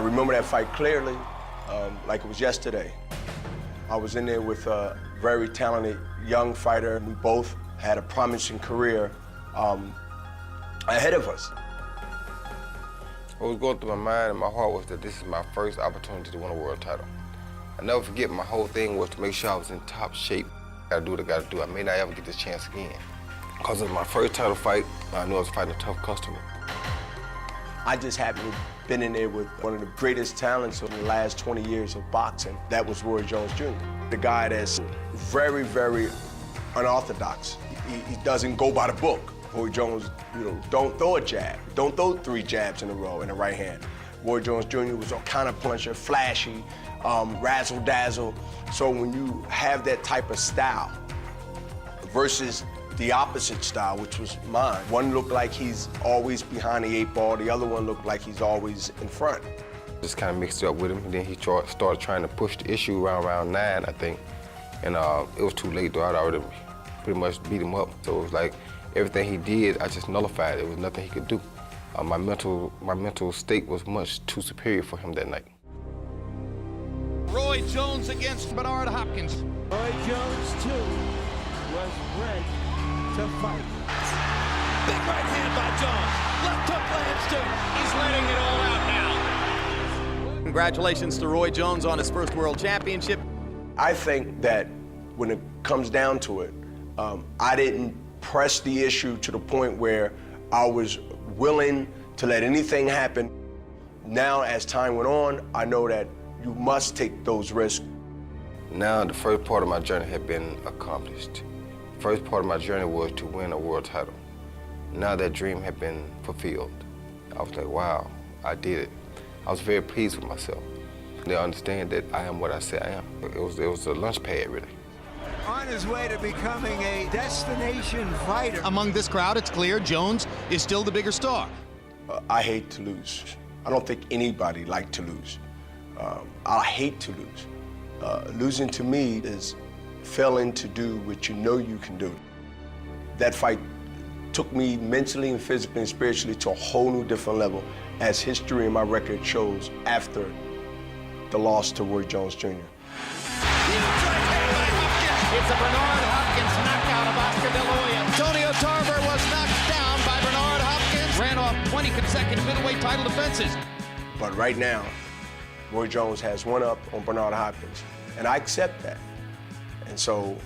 remember that fight clearly, like it was yesterday. I was in there with a very talented young fighter. We both had a promising career ahead of us. What was going through my mind and my heart was that this is my first opportunity to win a world title. I never forget, my whole thing was to make sure I was in top shape. Gotta do what I gotta do. I may not ever get this chance again. Because of my first title fight, I knew I was fighting a tough customer. I just happened to have been in there with one of the greatest talents of the last 20 years of boxing. That was Roy Jones Jr. The guy that's very, very unorthodox. He doesn't go by the book. Roy Jones, don't throw a jab. Don't throw 3 jabs in a row in the right hand. Roy Jones Jr. was a counter-puncher, flashy, razzle-dazzle. So when you have that type of style versus the opposite style, which was mine, one looked like he's always behind the 8 ball, the other one looked like he's always in front. Just kind of mixed it up with him, and then he started trying to push the issue around round 9, I think. And it was too late, though. I'd already pretty much beat him up. So it was like everything he did, I just nullified it. There was nothing he could do. My mental state was much too superior for him that night. Roy Jones against Bernard Hopkins. Roy Jones, too, was bred to fight. Big right hand by Jones. Left hook lands too. He's letting it all out now. Congratulations to Roy Jones on his first world championship. I think that when it comes down to it, I didn't press the issue to the point where I was willing to let anything happen. Now, as time went on, I know that you must take those risks. Now, the first part of my journey had been accomplished. The first part of my journey was to win a world title. Now that dream had been fulfilled. I was like, wow, I did it. I was very pleased with myself. They understand that I am what I say I am. It was a launch pad, really. On his way to becoming a destination fighter. Among this crowd, it's clear Jones is still the bigger star. I hate to lose. I don't think anybody liked to lose. I hate to lose. Losing to me is failing to do what you know you can do. That fight took me mentally and physically and spiritually to a whole new different level, as history and my record shows after the loss to Roy Jones Jr. It's a Bernard Hopkins knockout of Oscar De La Hoya. Antonio Tarver was knocked down by Bernard Hopkins. Ran off 20 consecutive middleweight title defenses. But right now, Roy Jones has one up on Bernard Hopkins, and I accept that. And so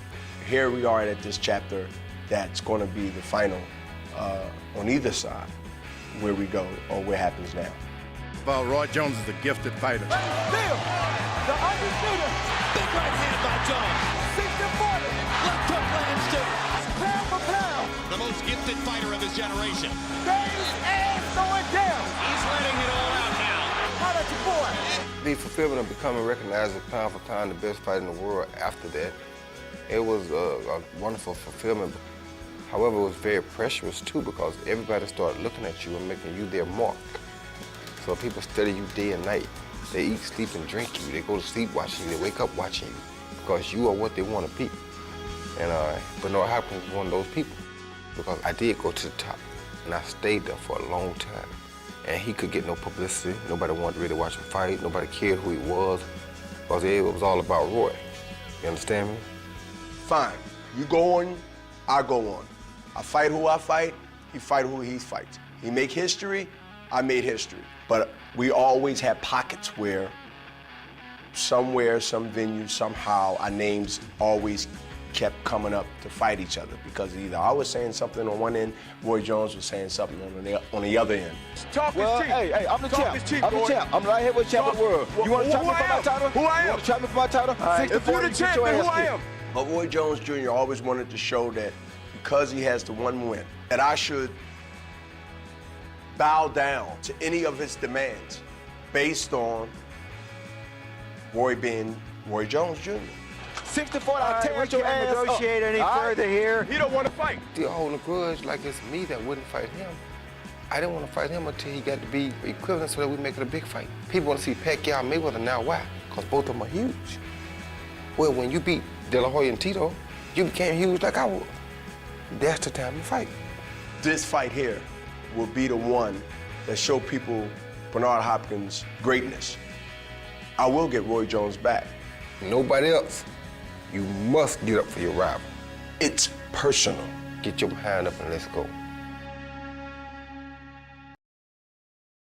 here we are at this chapter that's going to be the final on either side, where we go or what happens now. Well, Roy Jones is a gifted fighter. Still, the undisputed. Big right hand by Jones. 60-40. Left hook lands too. Pound for pound. The most gifted fighter of his generation. Days and throwing down. He's letting it all out now. How about your boy? The fulfillment of becoming recognized as pound for pound the best fighter in the world after that, it was a wonderful fulfillment. However, it was very pressurous too, because everybody started looking at you and making you their mark. So people study you day and night. They eat, sleep, and drink you. They go to sleep watching you. They wake up watching you, because you are what they want to be. And Bernard Hopkins was one of those people, because I did go to the top, and I stayed there for a long time. And he could get no publicity. Nobody wanted to really watch him fight. Nobody cared who he was, because it was all about Roy. You understand me? Fine. You go on, I go on. I fight who I fight, he fight who he fights. He make history, I made history. But we always had pockets where somewhere, some venue, somehow, our names always kept coming up to fight each other, because either I was saying something on one end, Roy Jones was saying something on the other end. Talk Well, is cheap. hey, I'm the Talk champ. is cheap, I'm the boy. champ. I'm right here with champ of the world. You want to chop me for my title? Who I am? You want to chop me for my title? If you're the champ, then who I am? But Roy Jones Jr. always wanted to show that because he has the one win, that I should bow down to any of his demands based on Roy being Roy Jones Jr. 64, I'll tear we your can't ass negotiate up. any All right? further here. He don't want to fight. Still holding a grudge like it's me that wouldn't fight him. I didn't want to fight him until he got to be equivalent so that we make it a big fight. People want to see Pacquiao and Mayweather now. Why? Because both of them are huge. Well, when you beat De La Hoya and Tito, you became huge like I was. That's the time to fight. This fight here will be the one that show people Bernard Hopkins' greatness, I will get Roy Jones back. Nobody else. You must get up for your rival. It's personal. Get your hand up and let's go.